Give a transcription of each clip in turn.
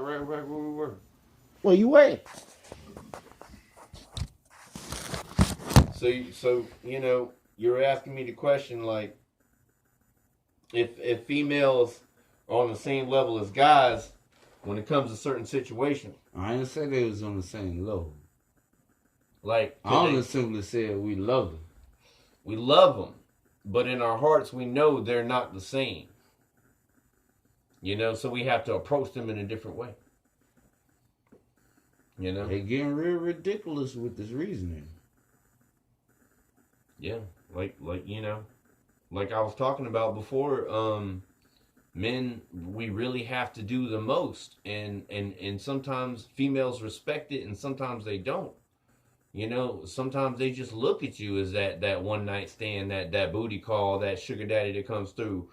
right where we were. Where you at? So you're asking me the question like, if females are on the same level as guys when it comes to certain situations, I didn't say they was on the same level. like I only simply said we love them. we love them, but in our hearts we know they're not the same. So we have to approach them in a different way. They getting real ridiculous with this reasoning. Yeah, like like I was talking about before. Men, we really have to do the most, and sometimes females respect it, and sometimes they don't. Sometimes they just look at you as that one night stand, that booty call, that sugar daddy that comes through.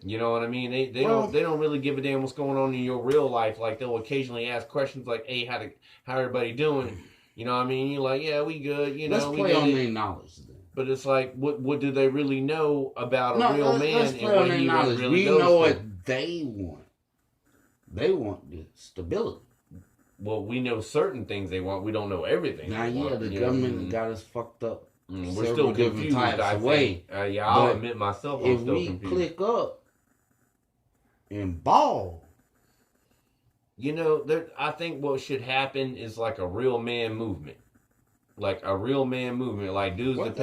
You know what I mean? They don't really give a damn what's going on in your real life. Like they'll occasionally ask questions like, "Hey, how everybody doing?" You know what I mean? You're like, "Yeah, we good." Let's we play on their knowledge then. But it's like, what do they really know about a real man? Let's play on their knowledge. We know what they want. They want the stability. Well, we know certain things they want. We don't know everything. Now, the government got us fucked up. We're still confused. I'll admit myself. I'm still confused. If we click up and ball, I think what should happen is like a real man movement. Like a real man movement, like dudes that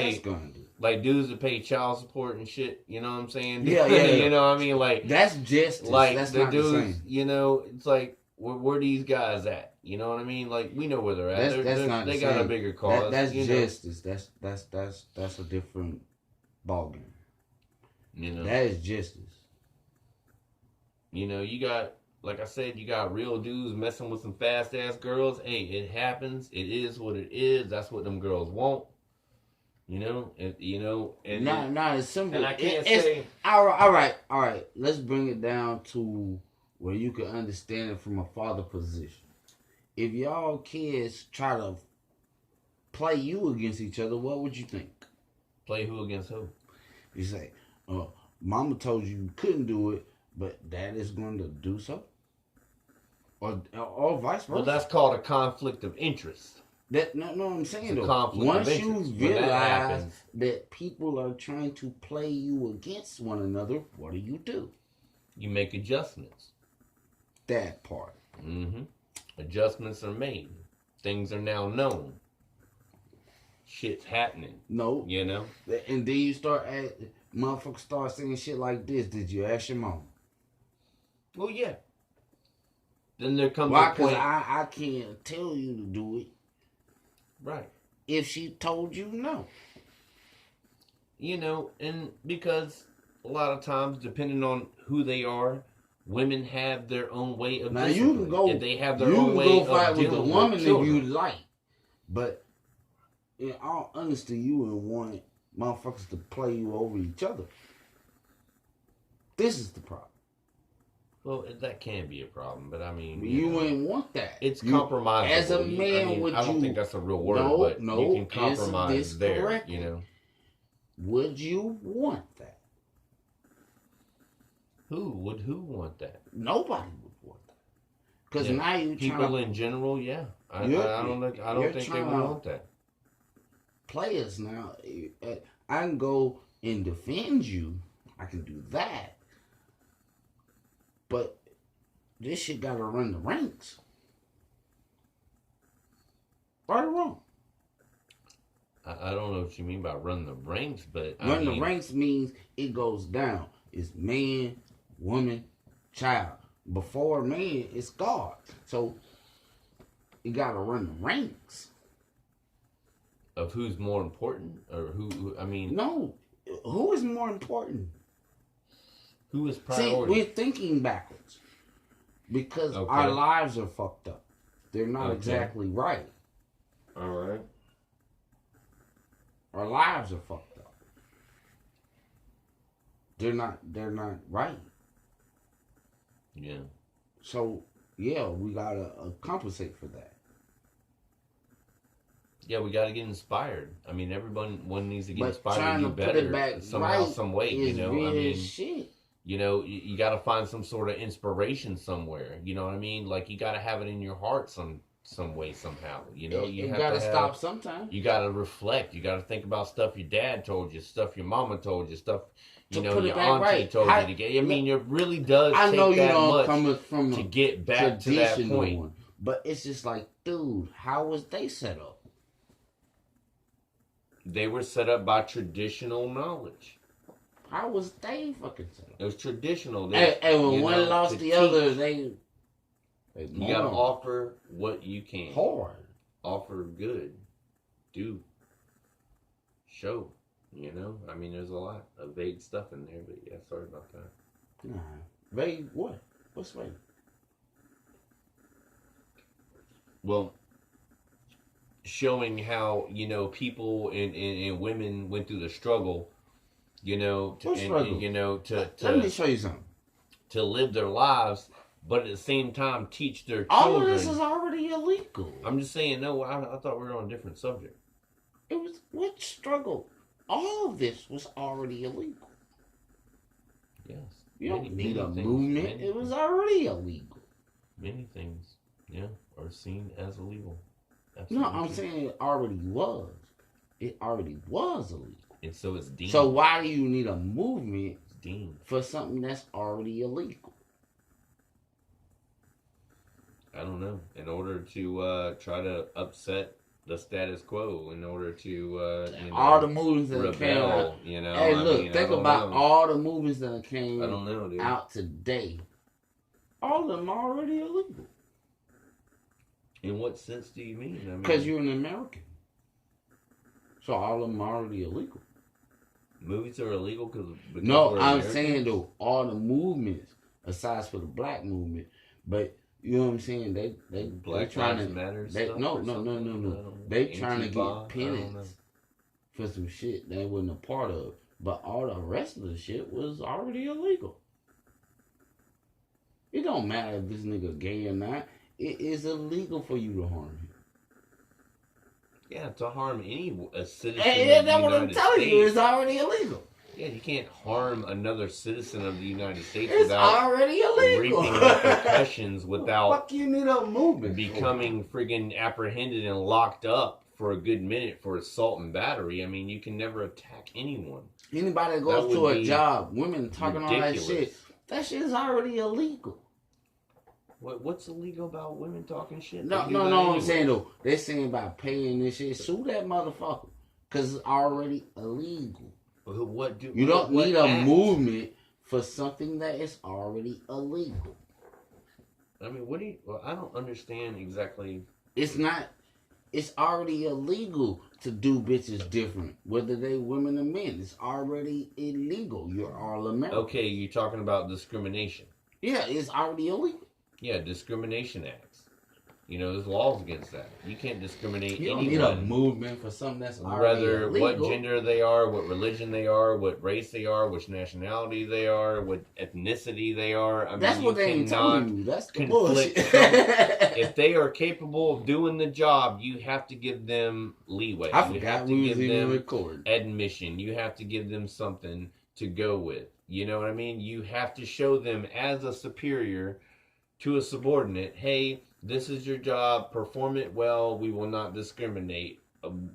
pay child support and shit. You know what I'm saying? Yeah. You know what I mean? Like that's justice. Like that's the not dudes. The same. It's like where these guys at? You know what I mean? Like we know where they're at. They got a bigger cause. That's justice. That's a different ballgame. That is justice. You got. Like I said, you got real dudes messing with some fast ass girls. Hey, it happens. It is what it is. That's what them girls want. And it's simple. And I can't say. All right. Let's bring it down to where you can understand it from a father position. If y'all kids try to play you against each other, what would you think? Play who against who? You say, "Mama told you couldn't do it, but Dad is going to do so." Or vice versa. Well, that's called a conflict of interest. No, I'm saying though. Once you realize that people are trying to play you against one another, what do? You make adjustments. That part. Mm-hmm. Adjustments are made. Things are now known. Shit's happening. No. And then you motherfuckers start saying shit like this. Did you ask your mom? Well, yeah. Then there comes a point. Because I can't tell you to do it. Right. If she told you no. And because a lot of times, depending on who they are, women have their own way of. Now you can go. If they have their own way of fight with the woman if children. you like, but in all honesty, you would want motherfuckers to play you over each other. This is the problem. Well, that can be a problem, but I mean... You wouldn't want that. It's compromisable. As a man, I don't think that's a real word, but you can compromise there, correctly. Would you want that? Who would want that? Nobody would want that. Because now you people in general, yeah. I don't think they would want that. Players now, I can go and defend you. I can do that. But this shit gotta run the ranks. Right or wrong? I don't know what you mean by run the ranks, but the ranks means it goes down. It's man, woman, child. Before man, it's God. So you gotta run the ranks. Of who's more important, or who? I mean, no. Who is more important? Who is priority? See, we're thinking backwards because our lives are fucked up. They're not exactly right. All right. Our lives are fucked up. They're not right. Yeah. So we gotta compensate for that. Yeah, we gotta get inspired. I mean, one needs to get inspired to to do better back somehow, some way. Shit. You know, you got to find some sort of inspiration somewhere. You know what I mean? Like you got to have it in your heart some way somehow. You know, you It have gotta to stop have. sometime. You got to reflect. You got to think about stuff your dad told you, stuff your mama told you, stuff To you know put it your back auntie right. told How, you to get. I mean, it really does I know take you that don't much come from to a get back to that traditional point. one, but it's just like, dude, how was they set up? They were set up by traditional knowledge. How was they fucking set up? It was traditional. And when one lost the other, they you gotta offer what you can. hard. Offer good. Do. Show. You know? I mean, there's a lot of vague stuff in there, but yeah, sorry about that. Nah. Vague what? What's vague? Well, showing how, you know, people and women went through the struggle, you know, and, you know, Let me show you something. to live their lives, but at the same time teach their children. All of this is already illegal. I'm just saying, no, I thought we were on a different subject. It was what struggle? All of this was already illegal. Yes. You don't need a things, movement. It was already illegal. Many things, yeah, are seen as illegal. No, I'm saying it already was. It already was illegal. And so it's deemed. So why do you need a movement It's deemed. for something that's already illegal? I don't know. In order to try to upset the status quo, in order to you know, all the movements that came out. rebel, you know. Hey, I look, mean, think I don't about know. all the movements that came I don't know, dude. out today. All of them are already illegal. In what sense do you mean? I mean, Because you're an American. So all of them are already illegal. movies are illegal because No, we're I'm Americans? saying though, all the movements, aside for the black movement, but you know what I'm saying? They Black trying Lives to Matter they, stuff no, or no, no, something? no, I no. don't know. They trying to Antifa? get I don't know. penance for some shit they wasn't a part of. But all the rest of the shit was already illegal. It don't matter if this nigga gay or not. It is illegal for you to harm him. Yeah, to harm a citizen And of the that's what I'm United telling States. you. It's already illegal. Yeah, you can't harm another citizen of the United States It's without already illegal. reaping repercussions, without Fuck you need a movement. becoming friggin' apprehended and locked up for a good minute for assault and battery. I mean, you can never attack anyone. Anybody that That goes would to a be job, women talking all that ridiculous. shit, that shit is already illegal. What's illegal about women talking shit? No, They do no, that no. I'm anyway. saying though, they're saying about paying this shit. Sue that motherfucker, cause it's already illegal. What do You don't what need a act? movement for something that is already illegal. I mean, what do you? Well, I don't understand exactly. It's not. It's already illegal to do bitches different, whether they women or men. It's already illegal. You're all American. Okay, you're talking about discrimination. Yeah, it's already illegal. Yeah, discrimination acts. You know, there's laws against that. You can't discriminate You don't need a anyone, movement for something that's already whether illegal. what gender they are, what religion they are, what race they are, which nationality they are, what ethnicity they are. I mean, That's what you they ain't cannot telling you. That's the conflict bullshit. if they are capable of doing the job, you have to give them leeway. I You forgot have to we give was even them recording. admission. You have to give them something to go with. You know what I mean? You have to show them as a superior to a subordinate, hey, this is your job, perform it well, we will not discriminate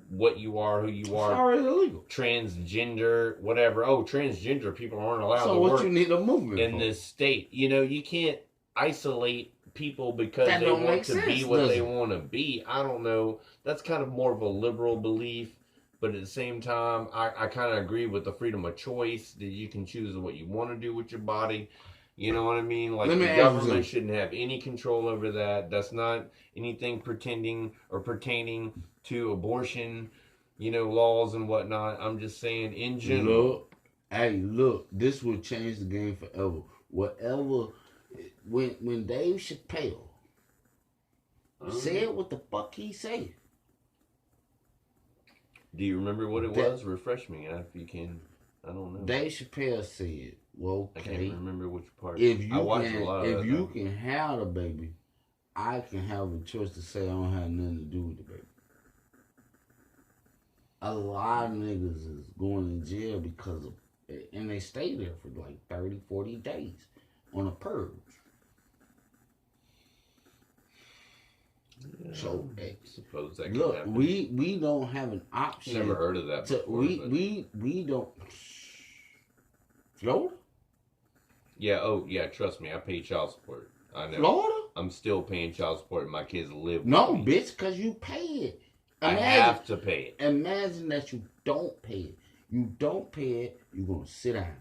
what you are, who you It's are, already illegal. transgender, whatever. Oh, transgender people aren't allowed So to what work you need a movement in for? this state. You know, you can't isolate people because That they don't want make to sense, be what does they it? want to be. I don't know. That's kind of more of a liberal belief. But at the same time, I kind of agree with the freedom of choice that you can choose what you want to do with your body. You know what I mean? Like Let me the ask you government something. shouldn't have any control over that. That's not anything pretending or pertaining to abortion, you know, laws and whatnot. I'm just saying in general. Look, this will change the game forever. Whatever, when Dave Chappelle said what the fuck he said. Do you remember what it That- was? Refresh me if you can. I don't know. Dave Chappelle said, "Well, I can't okay, remember which part. if I you watched a lot of if that, you though. can have the baby, I can have a choice to say I don't have nothing to do with the baby." A lot of niggas is going to jail because of and they stay there for like 30, 40 days on a purge. Yeah, So I suppose that could look, happen. we don't have an option. Never heard of that before. We don't. Florida? Yeah. Oh, yeah. Trust me, I pay child support. I know. Florida? I'm still paying child support, and my kids live. No, with me. bitch, because you pay it. I have to pay it. Imagine that you don't pay it. You don't pay it, you're going to sit down.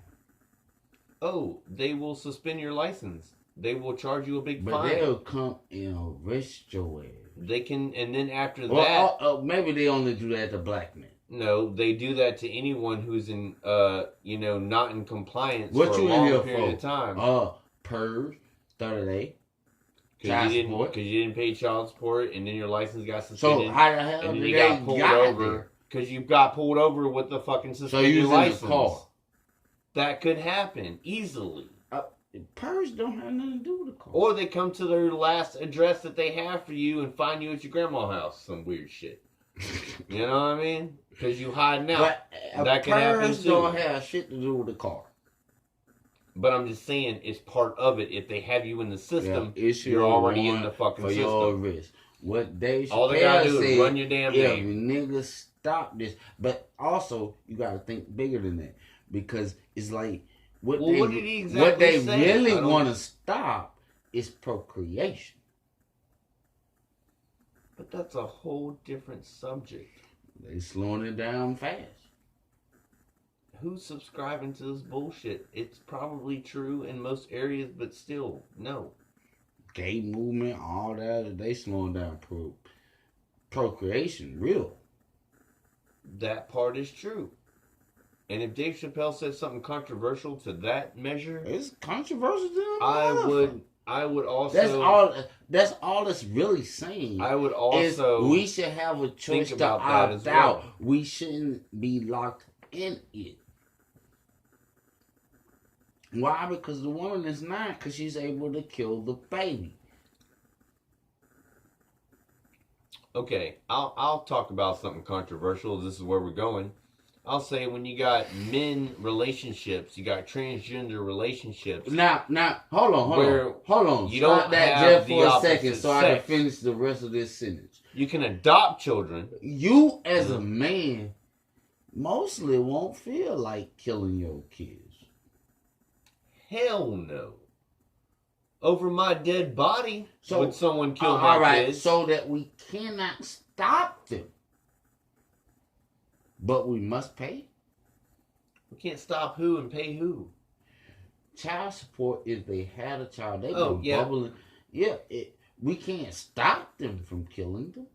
Oh, they will suspend your license. They will charge you a big But fine. they'll come and arrest your ass. They can, and then after that, maybe they only do that to black men. no, they do that to anyone who's in, not in compliance What for you a long in here period for? of time. Purge, 30 days. Because you didn't pay child support, and then your license got So suspended. how the hell and then did you they got pulled got over. there? Because you got pulled over with the fucking So suspended you was license. in the car. That could happen easily. Purge don't have nothing to do with the car. Or they come to their last address that they have for you and find you at your grandma's house. Some weird shit. You know what I mean? Because you hiding out. But that can happen purge too. don't have shit to do with the car. But I'm just saying, it's part of it. If they have you in the system, Yeah, you're already in the fucking for system. your risk. What Dave All they gotta do said, is run your damn name. Niggas stop this. But also, you gotta think bigger than that. Because it's like, what did he exactly what they say? really want to stop is procreation. But that's a whole different subject. They slowing it down fast. Who's subscribing to this bullshit? It's probably true in most areas, but still, no. Gay movement, all that, they slowing down procreation, real. That part is true. And if Dave Chappelle said something controversial to that measure, It's controversial to them. I would also. That's all it's really saying. I would also. We should have a choice to opt out. We shouldn't be locked in it. Why? Because the woman is not. Because she's able to kill the baby. Okay, I'll talk about something controversial. This is where we're going. I'll say when you got men relationships, you got transgender relationships. Now, hold on. You Stop don't that have just the for a opposite second, so I sex. can finish the rest of this sentence. You can adopt children. You, as a man, mostly won't feel like killing your kids. Hell no. Over my dead body, would someone kill my all right, kids? so that we cannot stop them. But we must pay. We can't stop who and pay who. Child support, if they had a child, they yeah. bubbling. Yeah, we can't stop them from killing them.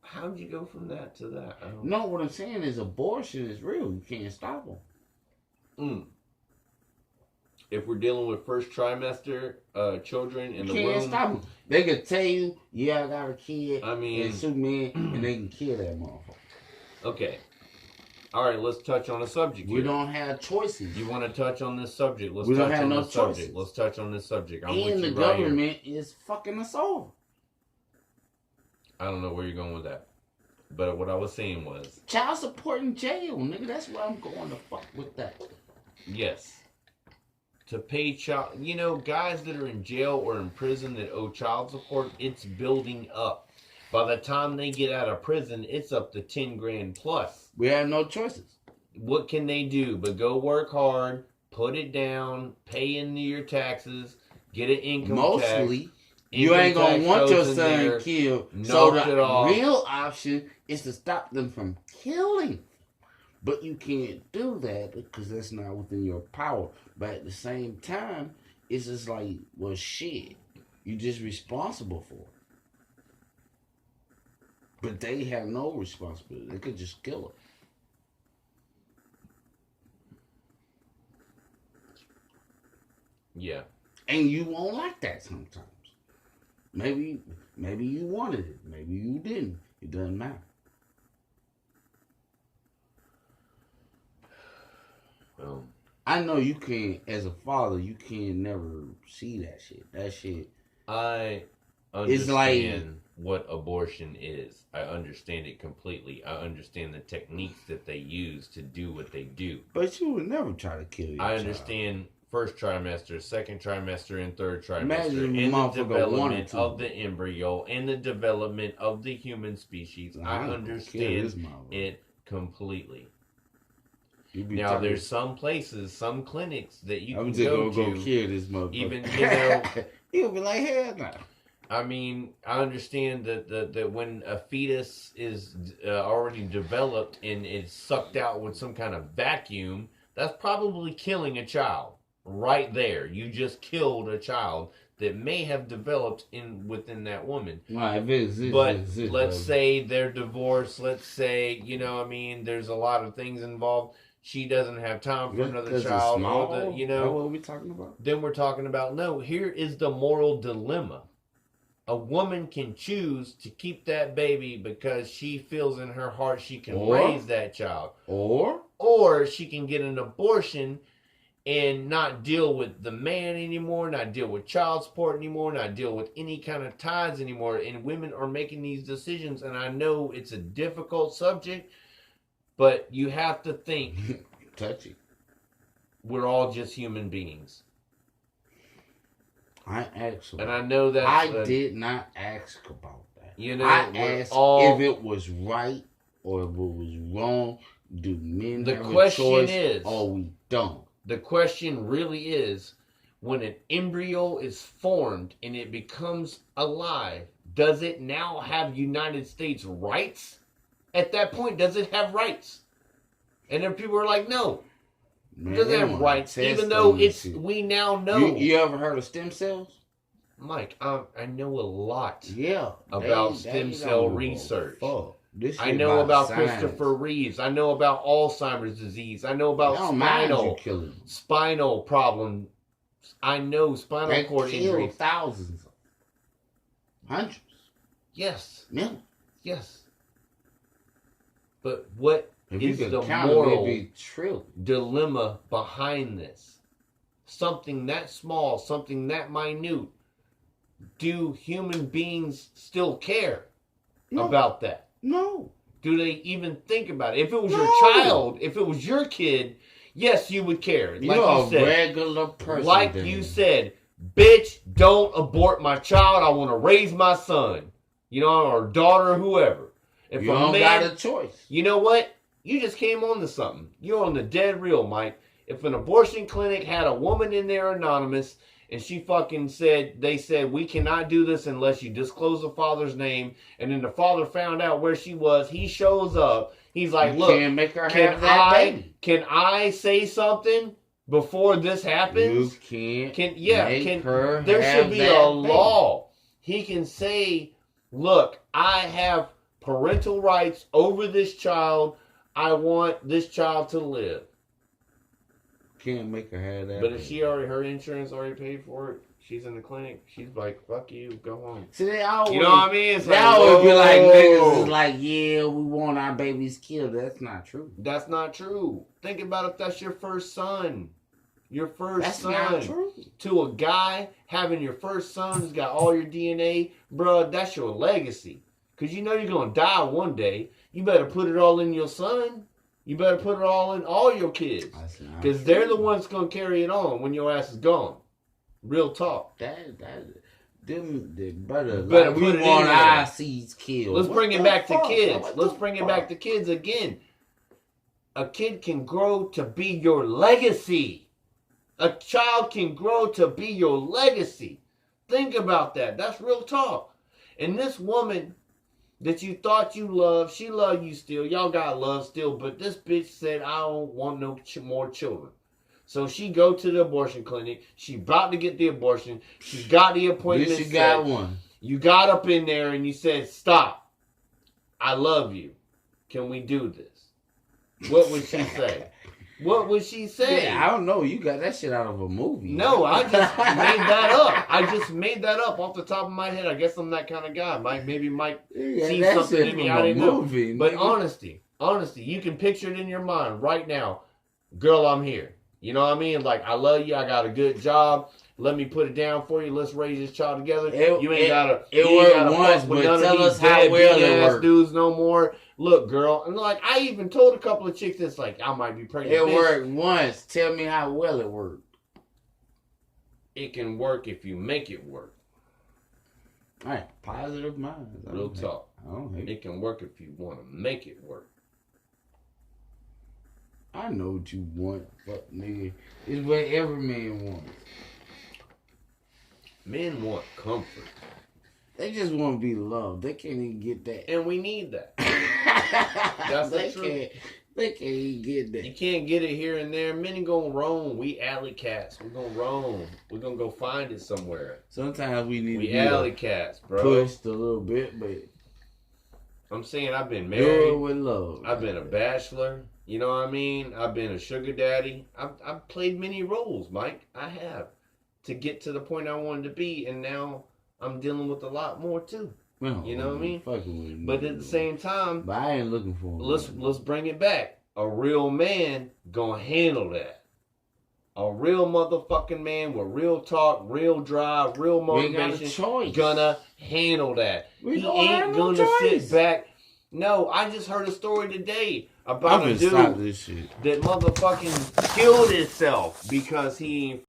How'd you go from that to that? No, what I'm saying is abortion is real. You can't stop them. If we're dealing with first trimester children in the womb, you can't stop them. They can tell you, yeah, I got a kid. I mean, and sue me, and they can kill that motherfucker. Okay. All right, let's touch on a subject here. We don't have choices. You want to touch on this subject? We don't have no choices. Subject. Let's touch on this subject. And the government is fucking us over. I don't know where you're going with that. But what I was saying was... child support in jail, nigga. That's where I'm going to fuck with that. Yes. To pay child... You know, guys that are in jail or in prison that owe child support, it's building up. By the time they get out of prison, it's up to 10 grand plus. We have no choices. What can they do but go work hard, put it down, pay into your taxes, get an income tax. Mostly, you ain't gonna want your son killed. So the real option is to stop them from killing. But you can't do that because that's not within your power. But at the same time, it's just like, well, shit. You're just responsible for it. But they have no responsibility. They could just kill her. Yeah. And you won't like that sometimes. Maybe you wanted it. Maybe you didn't. It doesn't matter. Well, I know you can't, as a father, you can never see that shit. That shit. It's like understand what abortion is. I understand it completely. I understand the techniques that they use to do what they do. But you would never try to kill your I child. understand first trimester, second trimester, and third trimester, Imagine a and the motherfucker development wanted to. of the embryo and the development of the human species. Nah, I ain't gonna kill understand this motherfucker. it completely. You be Now, talking- there's some places, some clinics that you I'm can just go gonna to. go kill this motherfucker. Even, you know, you'll be like, hell no. I mean, I understand that when a fetus is already developed and it's sucked out with some kind of vacuum, that's probably killing a child right there. You just killed a child that may have developed within that woman. Nah, if it exists, But it exists, let's baby. say they're divorced. Let's say, there's a lot of things involved. She doesn't have time for another Because it's child. small, Or that's what we talking about. then we're talking about, no, here is the moral dilemma. A woman can choose to keep that baby because she feels in her heart she can Or- raise that child. Or She can get an abortion and not deal with the man anymore, not deal with child support anymore, not deal with any kind of ties anymore. And women are making these decisions, and I know it's a difficult subject, but you have to think touchy. we're all just human beings. I actually. And I know that I did not ask about that. I I asked all, if it was right or if it was wrong. Do men the have question a choice is, or we don't? the question really is, when an embryo is formed and it becomes alive, does it now have United States rights? At that point, does it have rights? And then people are like, no, Man, it doesn't they have wanna rights, test even though them and it's shit. we now know. You ever heard of stem cells? Mike, I know a lot Yeah. about they stem don't cell give a research. fuck. This I shit know about science. Christopher Reeves. I know about Alzheimer's disease. I know about They don't mind you spinal killing them. problem. I know spinal They cord kill injuries. thousands, hundreds, Yes, millions. yes. But what If is you the could count them, moral it'd be trillion. dilemma behind this? Something that small, something that minute. Do human beings still care No. about that? No. Do they even think about it? If it was your No. child, if it was your kid, yes, you would care. Like You're you a said, regular person. like then. you said, bitch, don't abort my child. I want to raise my son, or daughter, or whoever. If You a don't man, got a choice. you know what? You just came on to something. You're on the dead real, Mike. If an abortion clinic had a woman in there anonymous and she fucking they said, we cannot do this unless you disclose the father's name, and then the father found out where she was, he shows up. He's like, You look, can't make her have that baby. can I say something before this happens? You can't make her there have should be that a baby. law. He can say, look, I have parental rights over this child. I want this child to live. Can't make her have that But baby. if her insurance already paid for it, she's in the clinic, she's like, fuck you, go home. See, they always, You know what I mean? It's they like, always be like, whoa. niggas is like, yeah, we want our babies killed. That's not true. That's not true. Think about if that's your first son. Your first That's son. not true. To a guy, having your first son who's got all your DNA, bruh, that's your legacy. Because you know you're going to die one day. You better put it all in your son. You better put it all in all your kids. That's not Because true. they're the ones going to carry it on when your ass is gone. Real talk. The brother, Better like, put we it in want there. our seeds killed. Let's What bring it the back to fuck? kids. What Let's the bring it fuck? back to kids again. A kid can grow to be your legacy. A child can grow to be your legacy. Think about that. That's real talk. And this woman that you thought you loved, she loved you still. Y'all got love still. But this bitch said, I don't want no more children. So she go to the abortion clinic. She about to get the abortion. She got the appointment Bitch, you got set. one. You got up in there and you said, stop. I love you. Can we do this? What would she say? What would she say? Yeah, I don't know. You got that shit out of a movie. No, I just made that up. I just made that up off the top of my head. I guess I'm that kind of guy. Maybe Mike Yeah, see that something shit in me from I a didn't know. movie, But nigga. honesty, you can picture it in your mind right now. Girl, I'm here. You know what I mean? Like, I love you. I got a good job. Let me put it down for you. Let's raise this child together. It gotta worked once, fuck with but none of tell these us how well it deadbeat-ass worked. dudes no more. Look, girl, and like I even told a couple of chicks that's like I might be pregnant. It Bitch, worked once. Tell me how well it worked. It can work if you make it work. All right, positive minds. Real talk. I don't hate it. It can work if you want to make it work. I know what you want, fuck nigga. It's what every man wants. Men want comfort, They just want to be loved. They can't even get that. and we need that. That's the they truth. can't. They can't even get You that. can't get it here and there. Men ain't gonna roam. We alley cats. We're gonna roam. We're gonna go find it somewhere. Sometimes we need to We be alley cats, bro. pushed a little bit, but I'm saying I've been do it married. with love. I've been a bachelor. You know what I mean? I've been a sugar daddy. I've played many roles, Mike. I have to get to the point I wanted to be, and now I'm dealing with a lot more too. No, You know what I mean? Fucking with But at the same time, but I ain't looking for him. let's bring it back. A real man gonna handle that. A real motherfucking man with real talk, real drive, real We ain't got a motivation choice. gonna handle that. We He don't have ain't no gonna choice. sit back. No, I just heard a story today I'm about gonna a dude stop this shit. that motherfucking killed himself because he ain't